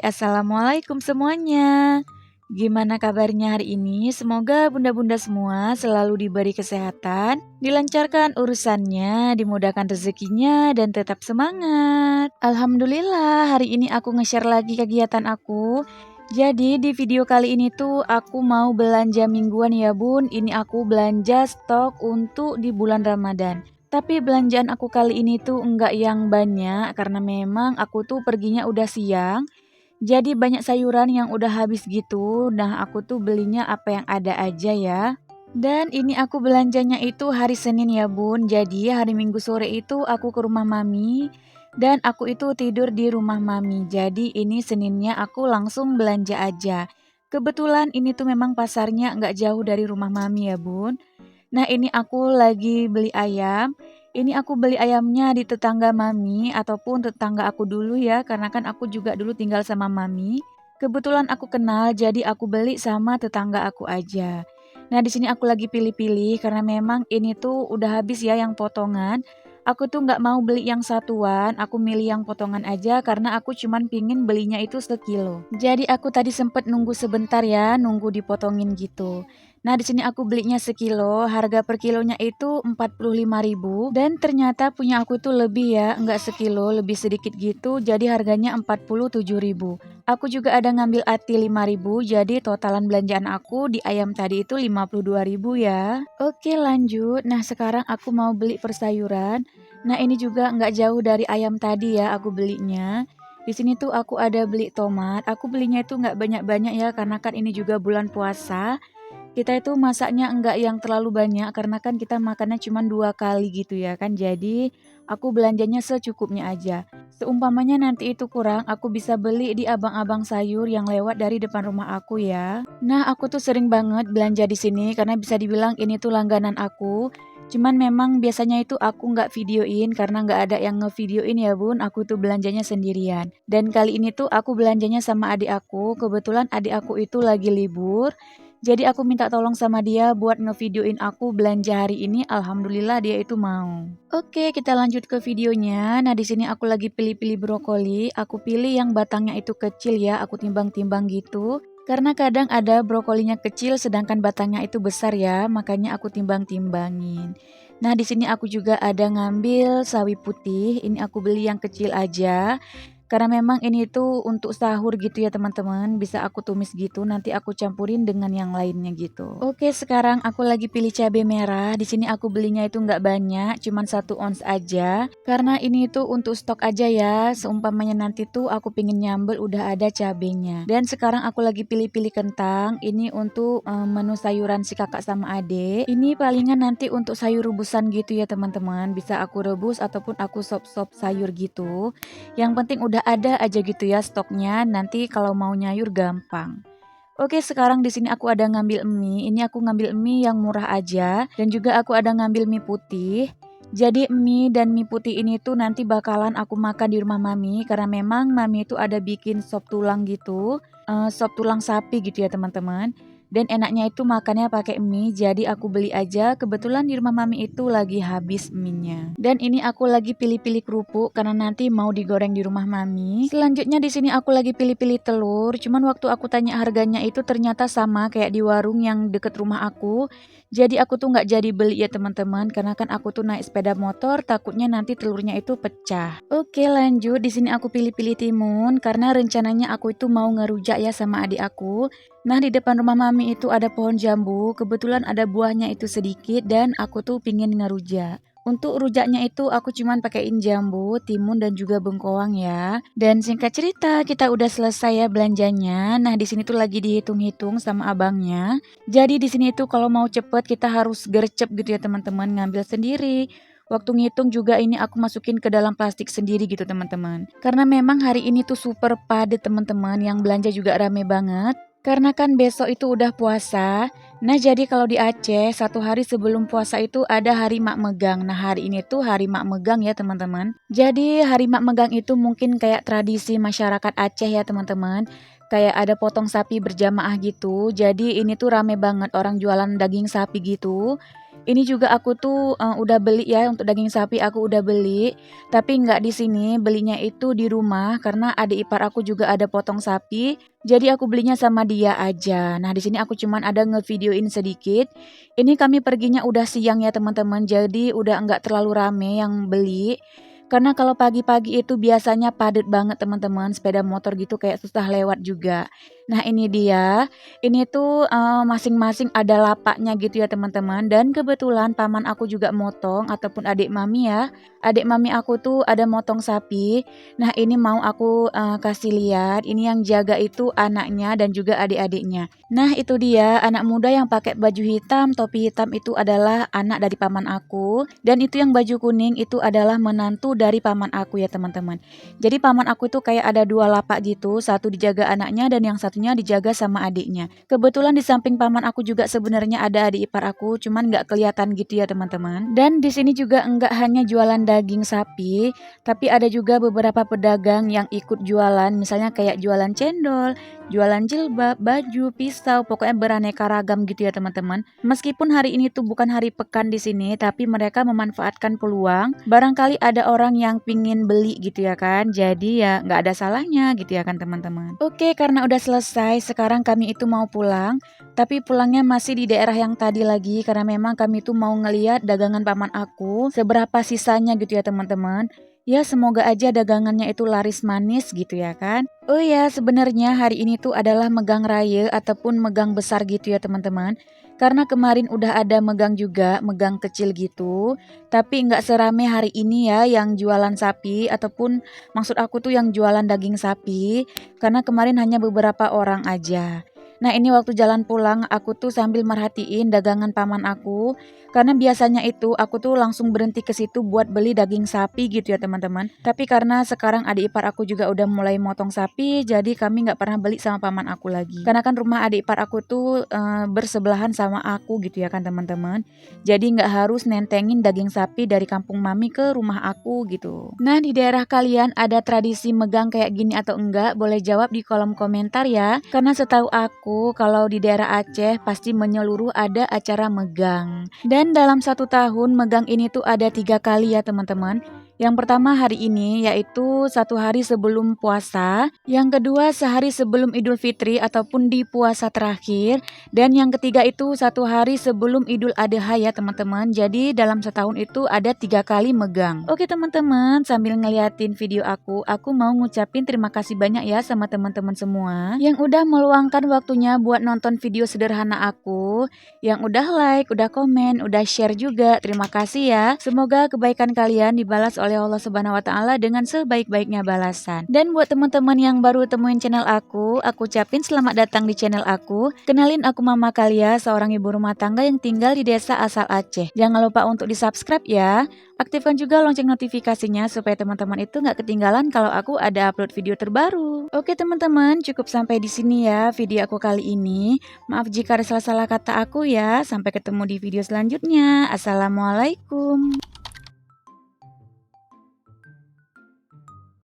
Assalamualaikum semuanya. Gimana kabarnya hari ini? Semoga bunda-bunda semua selalu diberi kesehatan, dilancarkan urusannya, dimudahkan rezekinya, dan tetap semangat. Alhamdulillah, hari ini aku nge-share lagi kegiatan aku. Jadi di video kali ini tuh aku mau belanja mingguan ya bun. Ini aku belanja stok untuk di bulan Ramadan. Tapi belanjaan aku kali ini tuh enggak yang banyak karena memang aku tuh perginya udah siang. Jadi banyak sayuran yang udah habis gitu. Nah, aku tuh belinya apa yang ada aja ya. Dan ini aku belanjanya itu hari Senin ya bun. Jadi hari Minggu sore itu aku ke rumah mami. Dan aku itu tidur di rumah mami. Jadi ini Seninnya aku langsung belanja aja. Kebetulan ini tuh memang pasarnya nggak jauh dari rumah mami ya bun. Nah, ini aku lagi beli ayam. Ini aku beli ayamnya di tetangga mami ataupun tetangga aku dulu ya, karena kan aku juga dulu tinggal sama mami. Kebetulan aku kenal, jadi aku beli sama tetangga aku aja. Nah, di sini aku lagi pilih-pilih karena memang ini tuh udah habis ya yang potongan. Aku tuh nggak mau beli yang satuan, aku milih yang potongan aja karena aku cuman pingin belinya itu sekilo. Jadi aku tadi sempet nunggu sebentar ya, nunggu dipotongin gitu. Nah, di sini aku belinya sekilo, harga per kilonya itu 45.000 dan ternyata punya aku itu lebih ya, enggak sekilo, lebih sedikit gitu, jadi harganya 47.000. Aku juga ada ngambil ati 5.000, jadi totalan belanjaan aku di ayam tadi itu 52.000 ya. Oke, lanjut. Nah, sekarang aku mau beli persayuran. Nah, ini juga enggak jauh dari ayam tadi ya aku belinya. Di sini tuh aku ada beli tomat. Aku belinya itu nggak banyak-banyak ya karena kan ini juga bulan puasa. Kita itu masaknya enggak yang terlalu banyak karena kan kita makannya cuma 2 kali gitu ya kan. Jadi aku belanjanya secukupnya aja. Seumpamanya nanti itu kurang, aku bisa beli di abang-abang sayur yang lewat dari depan rumah aku ya. Nah, aku tuh sering banget belanja di sini karena bisa dibilang ini tuh langganan aku. Cuman memang biasanya itu aku nggak videoin karena nggak ada yang ngevideoin ya bun. Aku tuh belanjanya sendirian. Dan kali ini tuh aku belanjanya sama adik aku. Kebetulan adik aku itu lagi libur. Jadi aku minta tolong sama dia buat ngevideoin aku belanja hari ini. Alhamdulillah dia itu mau. Oke, kita lanjut ke videonya. Nah, di sini aku lagi pilih-pilih brokoli. Aku pilih yang batangnya itu kecil ya. Aku timbang-timbang gitu. Karena kadang ada brokolinya kecil sedangkan batangnya itu besar ya, makanya aku timbang-timbangin. Nah, di sini aku juga ada ngambil sawi putih. Ini aku beli yang kecil aja. Karena memang ini tuh untuk sahur gitu ya teman-teman, bisa aku tumis gitu, nanti aku campurin dengan yang lainnya gitu. Oke, sekarang aku lagi pilih cabai merah. Di sini aku belinya itu nggak banyak, cuman 1 ons aja. Karena ini tuh untuk stok aja ya, seumpamanya nanti tuh aku pingin nyambel udah ada cabenya. Dan sekarang aku lagi pilih-pilih kentang, ini untuk menu sayuran si kakak sama adek. Ini palingan nanti untuk sayur rebusan gitu ya teman-teman, bisa aku rebus ataupun aku sop-sop sayur gitu. Yang penting udah ada aja gitu ya stoknya, nanti kalau mau nyayur gampang. Oke, sekarang di sini aku ada ngambil mie. Ini aku ngambil mie yang murah aja dan juga aku ada ngambil mie putih. Jadi mie dan mie putih ini tuh nanti bakalan aku makan di rumah mami karena memang mami itu ada bikin sop tulang gitu, sop tulang sapi gitu ya teman-teman. Dan enaknya itu makannya pakai mie, jadi aku beli aja. Kebetulan di rumah mami itu lagi habis mie-nya. Dan ini aku lagi pilih-pilih kerupuk karena nanti mau digoreng di rumah mami. Selanjutnya di sini aku lagi pilih-pilih telur. Cuman waktu aku tanya harganya itu ternyata sama kayak di warung yang deket rumah aku. Jadi aku tuh nggak jadi beli ya teman-teman karena kan aku tuh naik sepeda motor takutnya nanti telurnya itu pecah. Oke, lanjut. Di sini aku pilih-pilih timun karena rencananya aku itu mau ngerujak ya sama adik aku. Nah, di depan rumah mami itu ada pohon jambu, kebetulan ada buahnya itu sedikit dan aku tuh pingin ngerujak. Untuk rujaknya itu aku cuman pakaiin jambu, timun dan juga bengkoang ya. Dan singkat cerita, kita udah selesai ya belanjanya. Nah, di sini tuh lagi dihitung-hitung sama abangnya. Jadi di sini tuh kalau mau cepet kita harus gercep gitu ya teman-teman, ngambil sendiri. Waktu ngitung juga ini aku masukin ke dalam plastik sendiri gitu teman-teman. Karena memang hari ini tuh super padat teman-teman, yang belanja juga rame banget. Karena kan besok itu udah puasa. Nah, jadi kalau di Aceh 1 hari sebelum puasa itu ada hari mak megang. Nah, hari ini tuh hari mak megang ya teman-teman. Jadi hari mak megang itu mungkin kayak tradisi masyarakat Aceh ya teman-teman. Kayak ada potong sapi berjamaah gitu. Jadi ini tuh rame banget orang jualan daging sapi gitu. Ini juga aku tuh, udah beli ya untuk daging sapi aku udah beli, tapi nggak di sini, belinya itu di rumah karena adik ipar aku juga ada potong sapi, jadi aku belinya sama dia aja. Nah, di sini aku cuman ada ngevideoin sedikit. Ini kami perginya udah siang ya teman-teman, jadi udah nggak terlalu rame yang beli. Karena kalau pagi-pagi itu biasanya padat banget teman-teman, sepeda motor gitu kayak susah lewat juga. Nah, ini dia. Ini tuh, masing-masing ada lapaknya gitu ya teman-teman, dan kebetulan paman aku juga motong ataupun adik mami ya. Adik mami aku tuh ada motong sapi. Nah, ini mau aku, kasih lihat, ini yang jaga itu anaknya dan juga adik-adiknya. Nah, itu dia anak muda yang pakai baju hitam, topi hitam itu adalah anak dari paman aku, dan itu yang baju kuning itu adalah menantu dari paman aku ya teman-teman. Jadi paman aku itu kayak ada 2 lapak gitu, satu dijaga anaknya dan yang satunya dijaga sama adiknya. Kebetulan di samping paman aku juga sebenarnya ada adik ipar aku, cuman nggak kelihatan gitu ya teman-teman. Dan di sini juga enggak hanya jualan daging sapi, tapi ada juga beberapa pedagang yang ikut jualan, misalnya kayak jualan cendol, jualan jilbab, baju, pisau, pokoknya beraneka ragam gitu ya teman-teman. Meskipun hari ini tuh bukan hari pekan di sini, tapi mereka memanfaatkan peluang. Barangkali ada orang yang pingin beli gitu ya kan. Jadi ya nggak ada salahnya gitu ya kan teman-teman. Oke, karena udah selesai, sekarang kami itu mau pulang. Tapi pulangnya masih di daerah yang tadi lagi karena memang kami tuh mau ngeliat dagangan paman aku seberapa sisanya gitu ya teman-teman. Ya semoga aja dagangannya itu laris manis gitu ya kan. Oh ya sebenarnya hari ini tuh adalah megang raya ataupun megang besar gitu ya teman-teman. Karena kemarin udah ada megang juga, megang kecil gitu. Tapi nggak serame hari ini ya yang jualan sapi ataupun maksud aku tuh yang jualan daging sapi. Karena kemarin hanya beberapa orang aja. Nah ini waktu jalan pulang aku tuh sambil merhatiin dagangan paman aku. Karena biasanya itu aku tuh langsung berhenti ke situ buat beli daging sapi gitu ya teman-teman. Tapi karena sekarang adik ipar aku juga udah mulai motong sapi, jadi kami nggak pernah beli sama paman aku lagi. Karena kan rumah adik ipar aku tuh bersebelahan sama aku gitu ya kan teman-teman. Jadi nggak harus nentengin daging sapi dari kampung mami ke rumah aku gitu. Nah di daerah kalian ada tradisi megang kayak gini atau enggak? Boleh jawab di kolom komentar ya. Karena setahu aku kalau di daerah Aceh pasti menyeluruh ada acara megang. Dan dalam 1 tahun megang ini tuh ada 3 kali ya teman-teman. Yang pertama hari ini yaitu 1 hari sebelum puasa, yang kedua sehari sebelum Idul Fitri ataupun di puasa terakhir, dan yang ketiga itu 1 hari sebelum Idul Adha ya teman-teman. Jadi dalam setahun itu ada 3 kali megang. Oke teman-teman, sambil ngeliatin video aku mau ngucapin terima kasih banyak ya sama teman-teman semua yang udah meluangkan waktunya buat nonton video sederhana aku, yang udah like, udah komen, udah share juga. Terima kasih ya. Semoga kebaikan kalian dibalas oleh Allah Subhanahu wa taala dengan sebaik-baiknya balasan. Dan buat teman-teman yang baru temuin channel aku ucapin selamat datang di channel aku. Kenalin aku Mama Kalia, seorang ibu rumah tangga yang tinggal di desa asal Aceh. Jangan lupa untuk di-subscribe ya. Aktifkan juga lonceng notifikasinya supaya teman-teman itu nggak ketinggalan kalau aku ada upload video terbaru. Oke teman-teman, cukup sampai di sini ya video aku kali ini. Maaf jika ada salah-salah kata aku ya. Sampai ketemu di video selanjutnya. Assalamualaikum.